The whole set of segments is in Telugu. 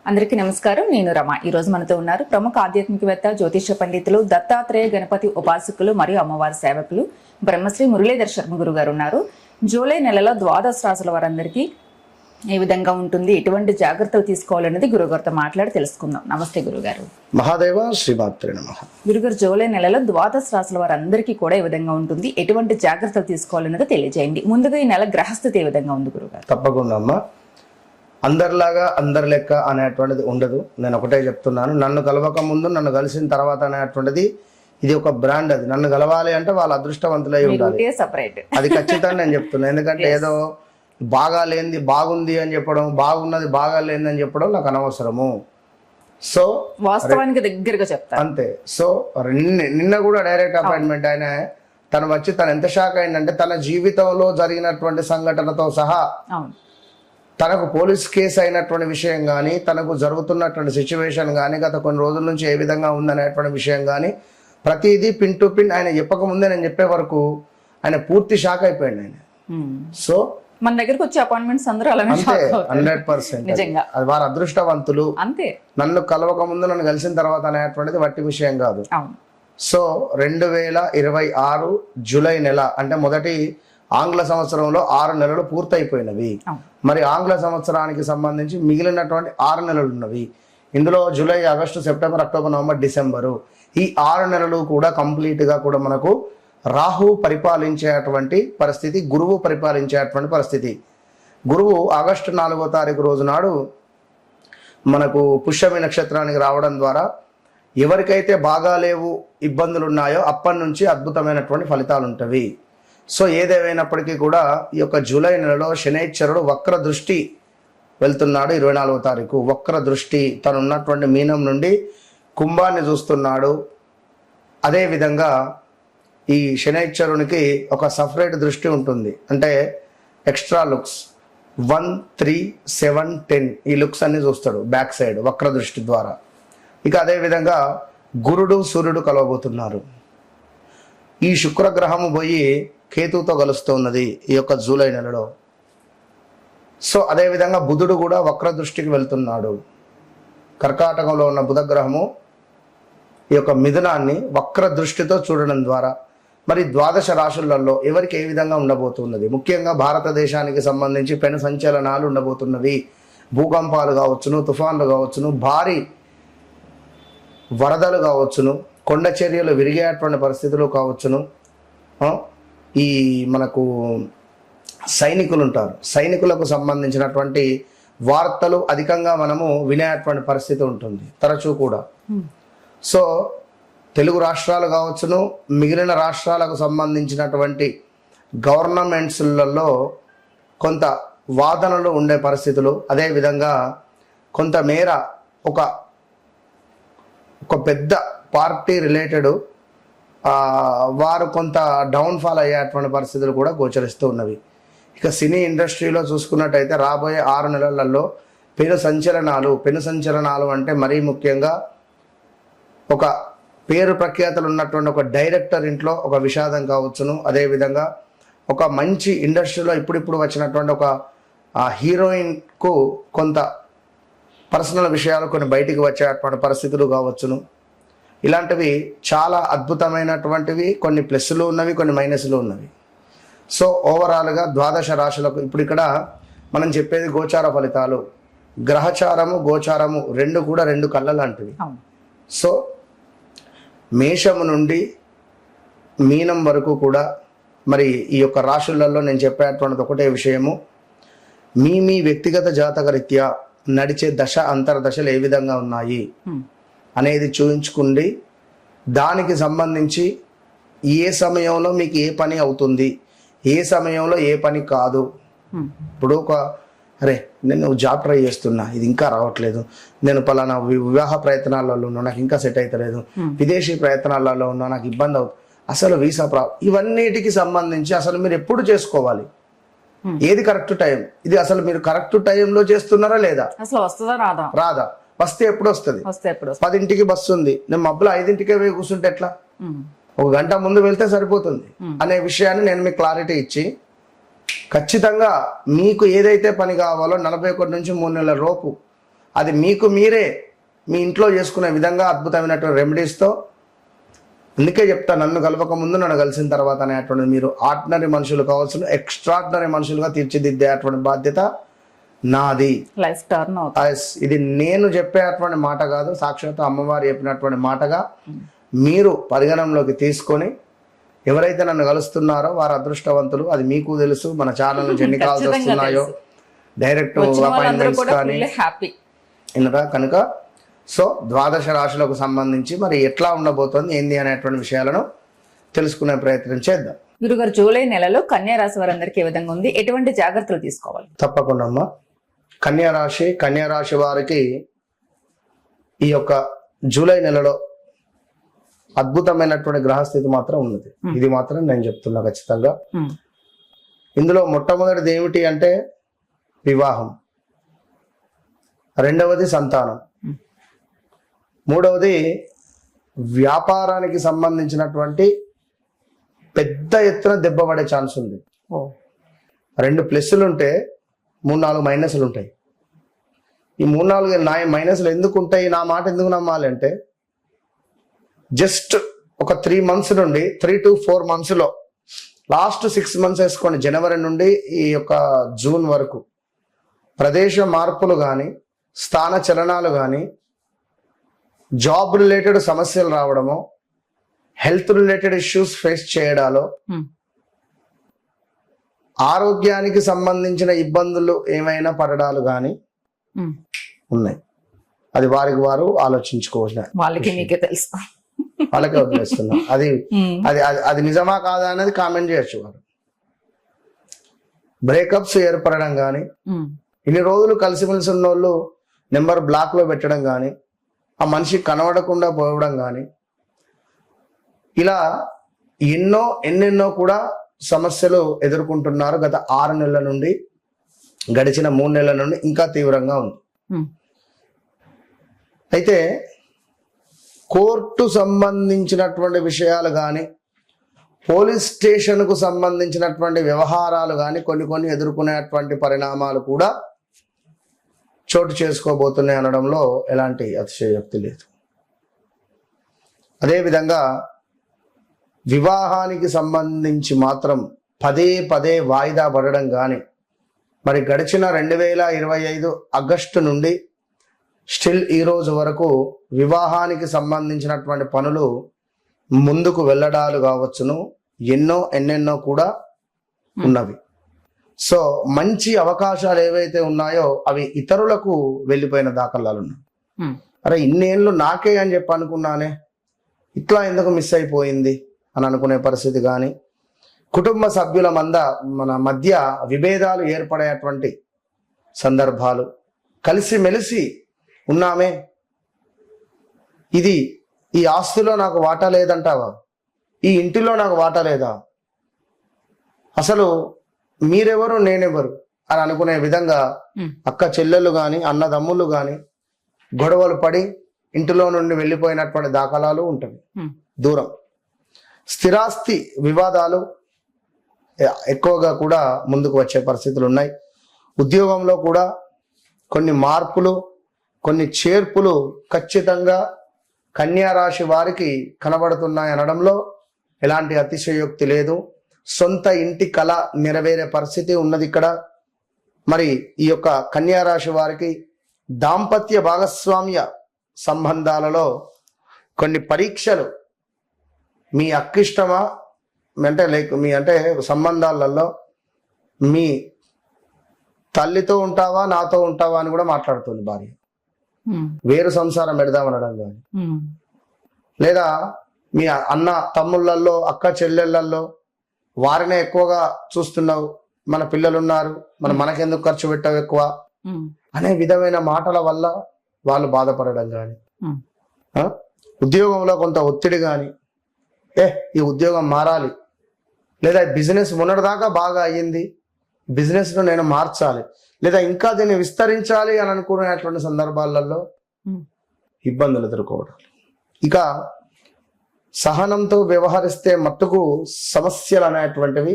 అందరికీ నమస్కారం. నేను రమ. ఈ రోజు మనతో ఉన్నారు ప్రముఖ ఆధ్యాత్మికవేత్త, జ్యోతిష పండితులు, దత్తాత్రేయ గణపతి ఉపాసకులు మరియు అమ్మవారి సేవకులు బ్రహ్మశ్రీ మురళీధర్ శర్మ గురు గారు ఉన్నారు. జూలై నెలలో ద్వాదశ రాశుల వారందరికీ ఏ విధంగా ఉంటుంది, ఎటువంటి జాగ్రత్తలు తీసుకోవాలనేది గురుగారితో మాట్లాడి తెలుసుకుందాం. నమస్తే గురుగారు. మహాదేవ శ్రీమాత్రే నమః. గురుగారు, జూలై నెలలో ద్వాదశ రాశుల వారందరికీ కూడా ఏ విధంగా ఉంటుంది, ఎటువంటి జాగ్రత్తలు తీసుకోవాలనేది తెలియజేయండి. ముందుగా ఈ నెల గ్రహస్థితి ఏ విధంగా ఉంది గురుగారు? తప్పకుండా అమ్మా. అందరిలాగా అందరి లెక్క అనేటువంటిది ఉండదు. నేను ఒకటే చెప్తున్నాను, నన్ను కలవక ముందు నన్ను కలిసిన తర్వాత అనేటువంటిది ఇది ఒక బ్రాండ్. అది నన్ను కలవాలి అంటే వాళ్ళ అదృష్టవంతులై ఉండాలి. అది ఖచ్చితంగా నేను చెప్తున్నాను. ఎందుకంటే ఏదో బాగా లేనిది బాగుంది అని చెప్పడం, బాగున్నది బాగా లేనిది అని చెప్పడం నాకు అనవసరము. సో వాస్తవానికి దగ్గరగా చెప్తాను అంతే. సో నిన్న కూడా డైరెక్ట్ అపాయింట్మెంట్ ఆయన తను వచ్చి తను ఎంత షాక్ అయిందంటే తన జీవితంలో జరిగినటువంటి సంఘటనతో సహా తనకు పోలీస్ కేసు అయినటువంటి విషయం కానీ, తనకు జరుగుతున్నటువంటి సిచ్యువేషన్ కానీ, గత కొన్ని రోజుల నుంచి ఏ విధంగా ఉందనేటువంటి విషయం కానీ ప్రతిదీ పిన్ టు పిన్ ఆయన చెప్పకముందే నేను చెప్పే వరకు ఆయన పూర్తి షాక్ అయిపోయాడు ఆయన. సో మన దగ్గరకు వచ్చే అపాయింట్మెంట్స్ అందరూ అలానే అంతే 100%. అది వారు అదృష్టవంతులు. అంతే. నన్ను కలవక ముందు నన్ను కలిసిన తర్వాత అనేటువంటిది వట్టి విషయం కాదు. సో 2026 జూలై నెల అంటే మొదటి ఆంగ్ల సంవత్సరంలో 6 నెలలు పూర్తయిపోయినవి. మరి ఆంగ్ల సంవత్సరానికి సంబంధించి మిగిలినటువంటి 6 నెలలు ఉన్నవి. ఇందులో July, August, September, October, November, December ఈ 6 నెలలు కూడా కంప్లీట్ గా కూడా మనకు రాహు పరిపాలించేటువంటి పరిస్థితి, గురువు పరిపాలించేటువంటి పరిస్థితి. గురువు ఆగస్టు 4వ తారీఖు రోజు నాడు మనకు పుష్యమి నక్షత్రానికి రావడం ద్వారా ఎవరికైతే బాగా లేవు, ఇబ్బందులు ఉన్నాయో అప్పటి నుంచి అద్భుతమైనటువంటి ఫలితాలు ఉంటవి. సో ఏదేమైనప్పటికీ కూడా ఈ యొక్క జూలై నెలలో శనైశ్వరుడు వక్ర దృష్టి వెళ్తున్నాడు. 24వ తారీఖు వక్ర దృష్టి తను ఉన్నటువంటి మీనం నుండి కుంభాన్ని చూస్తున్నాడు. అదేవిధంగా ఈ శనైశ్వరునికి ఒక సపరేట్ దృష్టి ఉంటుంది, అంటే ఎక్స్ట్రా లుక్స్ 1, 3, 7, 10 ఈ లుక్స్ అన్ని చూస్తాడు బ్యాక్ సైడ్ వక్ర దృష్టి ద్వారా. ఇక అదేవిధంగా గురుడు, సూర్యుడు కలవబోతున్నారు. ఈ శుక్రగ్రహము పోయి కేతుతో కలుస్తున్నది ఈ యొక్క జూలై నెలలో. సో అదేవిధంగా బుధుడు కూడా వక్ర దృష్టికి వెళ్తున్నాడు. కర్కాటకంలో ఉన్న బుధ గ్రహము ఈ యొక్క మిథునాన్ని వక్ర దృష్టితో చూడడం ద్వారా మరి ద్వాదశ రాశులలో ఎవరికి ఏ విధంగా ఉండబోతున్నది, ముఖ్యంగా భారతదేశానికి సంబంధించి పెను సంచలనాలు ఉండబోతున్నవి. భూకంపాలు కావచ్చును, తుఫాన్లు కావచ్చును, భారీ వరదలు కావచ్చును, కొండ చర్యలు విరిగేటువంటి పరిస్థితులు కావచ్చును. ఈ మనకు సైనికులు ఉంటారు, సైనికులకు సంబంధించినటువంటి వార్తలు అధికంగా మనము వినేటువంటి పరిస్థితి ఉంటుంది తరచూ కూడా. సో తెలుగు రాష్ట్రాలు కావచ్చును, మిగిలిన రాష్ట్రాలకు సంబంధించినటువంటి గవర్నమెంట్స్లలో కొంత వాదనలు ఉండే పరిస్థితులు, అదేవిధంగా కొంతమేర ఒక పెద్ద పార్టీ రిలేటెడ్ వారు కొంత డౌన్ఫాల్ అయ్యేటువంటి పరిస్థితులు కూడా గోచరిస్తూ ఉన్నవి. ఇక సినీ ఇండస్ట్రీలో చూసుకున్నట్టయితే రాబోయే 6 నెలలలో పెను సంచలనాలు అంటే మరీ ముఖ్యంగా ఒక పేరు ప్రఖ్యాతలు ఉన్నటువంటి ఒక డైరెక్టర్ ఇంట్లో ఒక విషాదం కావచ్చును, అదేవిధంగా ఒక మంచి ఇండస్ట్రీలో ఇప్పుడిప్పుడు వచ్చినటువంటి ఒక హీరోయిన్కు కొంత పర్సనల్ విషయాలు కొన్ని బయటికి వచ్చేటువంటి పరిస్థితులు కావచ్చును. ఇలాంటివి చాలా అద్భుతమైనటువంటివి, కొన్ని ప్లస్లు ఉన్నవి, కొన్ని మైనస్లు ఉన్నవి. సో ఓవరాల్గా ద్వాదశ రాశులకు ఇప్పుడు ఇక్కడ మనం చెప్పేది గోచార ఫలితాలు. గ్రహచారము, గోచారము రెండు కూడా 2 కళ్ళ లాంటివి. సో మేషము నుండి మీనం వరకు కూడా మరి ఈ యొక్క రాశులలో నేను చెప్పేటువంటిది ఒకటే విషయము, మీ వ్యక్తిగత జాతక రీత్యా నడిచే దశ అంతర్దశలు ఏ విధంగా ఉన్నాయి అనేది చూయించుకుండి దానికి సంబంధించి ఏ సమయంలో మీకు ఏ పని అవుతుంది, ఏ సమయంలో ఏ పని కాదు. ఇప్పుడు అరే నేను జాబ్ ట్రై చేస్తున్నా, ఇది ఇంకా రావట్లేదు, నేను పలానా వివాహ ప్రయత్నాలలో ఉన్నా, నాకు ఇంకా సెట్ అవుతలేదు, విదేశీ ప్రయత్నాలలో ఉన్నా, నాకు ఇబ్బంది అవుతుంది, అసలు వీసా ఇవన్నిటికి సంబంధించి అసలు మీరు ఎప్పుడు చేసుకోవాలి, ఏది కరెక్ట్ టైం, ఇది అసలు మీరు కరెక్ట్ టైంలో చేస్తున్నారా లేదా, అసలు వస్తుందా రాదా, వస్తే ఎప్పుడు వస్తుంది, 10ంటికి బస్సు ఉంది, నేను మబ్బులు 5ంటికే పోయి కూర్చుంటే ఎట్లా, 1 గంట ముందు వెళ్తే సరిపోతుంది అనే విషయాన్ని నేను మీకు క్లారిటీ ఇచ్చి ఖచ్చితంగా మీకు ఏదైతే పని కావాలో 41 నుంచి 3 నెలల లోపు అది మీకు మీరే మీ ఇంట్లో చేసుకునే విధంగా అద్భుతమైనటువంటి రెమెడీస్తో, అందుకే చెప్తా నన్ను కలవక ముందు నన్ను కలిసిన తర్వాత అనేటువంటిది మీరు ఆర్డినరీ మనుషులు కావాల్సిన ఎక్స్ట్రాడినరీ మనుషులుగా తీర్చిదిద్దేటువంటి బాధ్యత నాది. లైఫ్ టర్న్ Yes, ఇది నేను చెప్పేటువంటి మాట కాదు, సాక్షాత్ అమ్మవారు చెప్పినటువంటి మాటగా మీరు పరిగణనలోకి తీసుకొని ఎవరైతే నన్ను కలుస్తున్నారో వారు అదృష్టవంతులు. అది మీకు తెలుసు. మన ఛానల్ నుంచి ఎన్ని కాల్స్ వస్తున్నాయో, డైరెక్ట్ అపాయింట్మెంట్స్ కానీ హ్యాపీ ఇన్నరా కనుక. సో ద్వాదశ రాశులకు సంబంధించి మరి ఎట్లా ఉండబోతోంది ఏంది అనేటువంటి విషయాలను తెలుసుకునే ప్రయత్నం చేద్దాం. గురుగారు, జూలై నెలలో కన్యా రాశి వారందరికీ ఏ విధంగా ఉంది, ఎటువంటి జాగ్రత్తలు తీసుకోవాలి? తప్పకుండా అమ్మా. కన్యా రాశి వారికి ఈ యొక్క జూలై నెలలో అద్భుతమైనటువంటి గ్రహస్థితి మాత్రం ఉన్నది. ఇది మాత్రం నేను చెప్తున్నా ఖచ్చితంగా. ఇందులో మొట్టమొదటిది ఏమిటి అంటే వివాహం, రెండవది సంతానం, మూడవది వ్యాపారానికి సంబంధించినటువంటి పెద్ద ఎత్తున దెబ్బ పడే ఛాన్స్ ఉంది. 2 ప్లస్సులు ఉంటే 3-4 మైనస్లు ఉంటాయి. ఈ 3-4 మైనస్లు ఎందుకు ఉంటాయి, నా మాట ఎందుకు నమ్మాలి అంటే, జస్ట్ ఒక 3 months నుండి 3 to 4 months లో లాస్ట్ 6 months వేసుకోండి, జనవరి నుండి ఈ యొక్క జూన్ వరకు ప్రదేశ మార్పులు కానీ, స్థాన చలనాలు కానీ, జాబ్ రిలేటెడ్ సమస్యలు రావడము, హెల్త్ రిలేటెడ్ ఇష్యూస్ ఫేస్ చేయడాలో, ఆరోగ్యానికి సంబంధించిన ఇబ్బందులు ఏమైనా పడడాలు కానీ ఉన్నాయి. అది వారికి వారు ఆలోచించుకోవచ్చు. వాళ్ళకి మీకే తెలుసు, వాళ్ళకే వదిలేస్తున్నా. అది అది అది నిజమా కాదా అనేది కామెంట్ చేయొచ్చు. వారు బ్రేకప్స్ ఏర్పడడం కానీ, ఇన్ని రోజులు కలిసిమెలిసి ఉన్న వాళ్ళు నెంబర్ బ్లాక్ లో పెట్టడం కానీ, ఆ మనిషి కనబడకుండా పోవడం కానీ, ఇలా ఎన్నెన్నో కూడా సమస్యలు ఎదుర్కొంటున్నారు. గత 6 నెలల నుండి, గడిచిన 3 నెలల నుండి ఇంకా తీవ్రంగా ఉంది. అయితే కోర్టు సంబంధించినటువంటి విషయాలు కానీ, పోలీస్ స్టేషన్కు సంబంధించినటువంటి వ్యవహారాలు కానీ కొన్ని ఎదుర్కొనేటువంటి పరిణామాలు కూడా చోటు చేసుకోబోతున్నాయి అనడంలో ఎలాంటి అతిశయోక్తి లేదు. అదేవిధంగా వివాహానికి సంబంధించి మాత్రం పదే వాయిదా పడడం కానీ, మరి గడిచిన 2025 ఆగస్టు నుండి స్టిల్ ఈ రోజు వరకు వివాహానికి సంబంధించినటువంటి పనులు ముందుకు వెళ్ళడాలు కావచ్చును, ఎన్నెన్నో కూడా ఉన్నవి. సో మంచి అవకాశాలు ఏవైతే ఉన్నాయో అవి ఇతరులకు వెళ్ళిపోయిన దాఖలాలు ఉన్నాయి. అరే ఇన్నేళ్ళు నాకే అని చెప్పి అనుకున్నానే, ఇట్లా ఎందుకు మిస్ అయిపోయింది అని అనుకునే పరిస్థితి కానీ, కుటుంబ సభ్యుల మన మధ్య విభేదాలు ఏర్పడేటువంటి సందర్భాలు, కలిసిమెలిసి ఉన్నామే, ఈ ఆస్తిలో నాకు వాటా లేదంటావా, ఈ ఇంటిలో నాకు వాటా లేదా, అసలు మీరెవరు నేనెవరు అని అనుకునే విధంగా అక్క చెల్లెళ్ళు కానీ, అన్నదమ్ములు కానీ గొడవలు పడి ఇంటిలో నుండి వెళ్ళిపోయినటువంటి దాఖలాలు ఉంటాయి. దూరం స్థిరాస్తి వివాదాలు ఎక్కువగా కూడా ముందుకు వచ్చే పరిస్థితులు ఉన్నాయి. ఉద్యోగంలో కూడా కొన్ని మార్పులు, కొన్ని చేర్పులు ఖచ్చితంగా కన్యా రాశి వారికి కనబడుతున్నాయి అనడంలో ఎలాంటి అతిశయోక్తి లేదు. సొంత ఇంటి కళ నెరవేరే పరిస్థితి ఉన్నది ఇక్కడ. మరి ఈ యొక్క కన్యా రాశి వారికి దాంపత్య భాగస్వామ్య సంబంధాలలో కొన్ని పరీక్షలు, మీ అక్కిష్టమా అంటే మీ సంబంధాలలో మీ తల్లితో ఉంటావా నాతో ఉంటావా అని కూడా మాట్లాడుతుంది భార్య. వేరు సంసారం పెడదామనడం కానీ, లేదా మీ అన్న తమ్ముళ్ళల్లో అక్క చెల్లెళ్ళల్లో వారినే ఎక్కువగా చూస్తున్నావు, మన పిల్లలున్నారు, మనకెందుకు ఖర్చు పెట్టావు ఎక్కువ అనే విధమైన మాటల వల్ల వాళ్ళు బాధపడడం కానీ, ఉద్యోగంలో కొంత ఒత్తిడి కానీ, ఈ ఉద్యోగం మారాలి, లేదా బిజినెస్ మొన్నటిదాకా బాగా అయ్యింది, బిజినెస్ను నేను మార్చాలి, లేదా ఇంకా దీన్ని విస్తరించాలి అని అనుకునేటువంటి సందర్భాలలో ఇబ్బందులు ఎదుర్కోవడం. ఇక సహనంతో వ్యవహరిస్తే మట్టుకు సమస్యలు అనేటువంటివి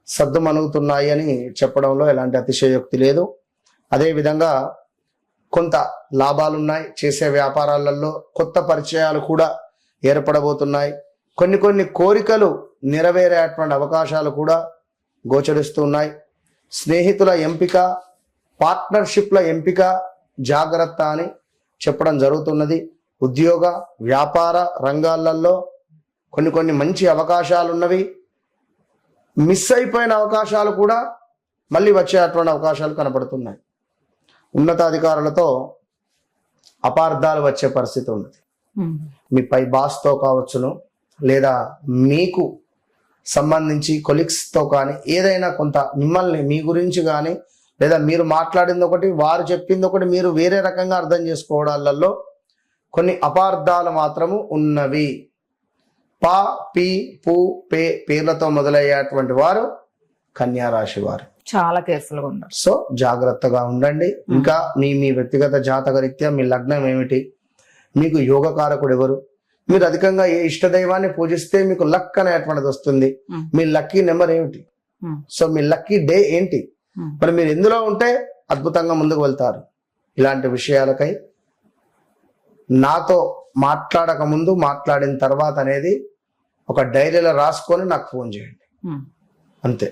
సద్దుమణుగుతున్నాయి అని చెప్పడంలో ఎలాంటి అతిశయోక్తి లేదు. అదేవిధంగా కొంత లాభాలున్నాయి, చేసే వ్యాపారాలలో కొత్త పరిచయాలు కూడా ఏర్పడబోతున్నాయి. కొన్ని కోరికలు నెరవేరేటువంటి అవకాశాలు కూడా గోచరిస్తున్నాయి. స్నేహితుల ఎంపిక, పార్ట్నర్షిప్ల ఎంపిక జాగ్రత్త అని చెప్పడం జరుగుతున్నది. ఉద్యోగ వ్యాపార రంగాలలో కొన్ని మంచి అవకాశాలు ఉన్నవి. మిస్ అయిపోయిన అవకాశాలు కూడా మళ్ళీ వచ్చేటువంటి అవకాశాలు కనబడుతున్నాయి. ఉన్నతాధికారులతో అపార్థాలు వచ్చే పరిస్థితి ఉన్నది. మీ పై బాస్తో కావచ్చును, లేదా మీకు సంబంధించి కొలీగ్స్తో కానీ ఏదైనా కొంత మిమ్మల్ని మీ గురించి కానీ, లేదా మీరు మాట్లాడింది ఒకటి వారు చెప్పింది ఒకటి మీరు వేరే రకంగా అర్థం చేసుకోవడాలలో కొన్ని అపార్థాలు మాత్రము ఉన్నవి. పా, పి, పు, పే పేర్లతో మొదలయ్యేటువంటి వారు కన్యా రాశి వారు చాలా కేర్ఫుల్ గా ఉన్నారు. సో జాగ్రత్తగా ఉండండి. ఇంకా మీ వ్యక్తిగత జాతక రీత్యా మీ లగ్నం ఏమిటి, మీకు యోగకారకుడు ఎవరు, మీరు అధికంగా ఏ ఇష్టదైవాన్ని పూజిస్తే మీకు లక్ అనేటువంటిది వస్తుంది, మీ లక్కీ నెంబర్ ఏమిటి, సో మీ లక్కీ డే ఏంటి, మరి మీరు ఎందులో ఉంటే అద్భుతంగా ముందుకు వెళ్తారు. ఇలాంటి విషయాలకై నాతో మాట్లాడక ముందు మాట్లాడిన తర్వాత అనేది ఒక డైరీలో రాసుకొని నాకు ఫోన్ చేయండి, అంతే.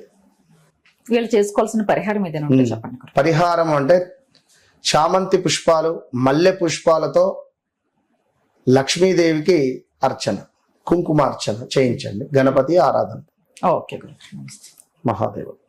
వీళ్ళు చేసుకోవాల్సిన పరిహారం ఏదైనా ఉంటే చెప్పండి. పరిహారం అంటే చామంతి పుష్పాలు, మల్లె పుష్పాలతో లక్ష్మీదేవికి అర్చన, కుంకుమార్చన చేయించండి. గణపతి ఆరాధన. ఓకే, మహాదేవుడు.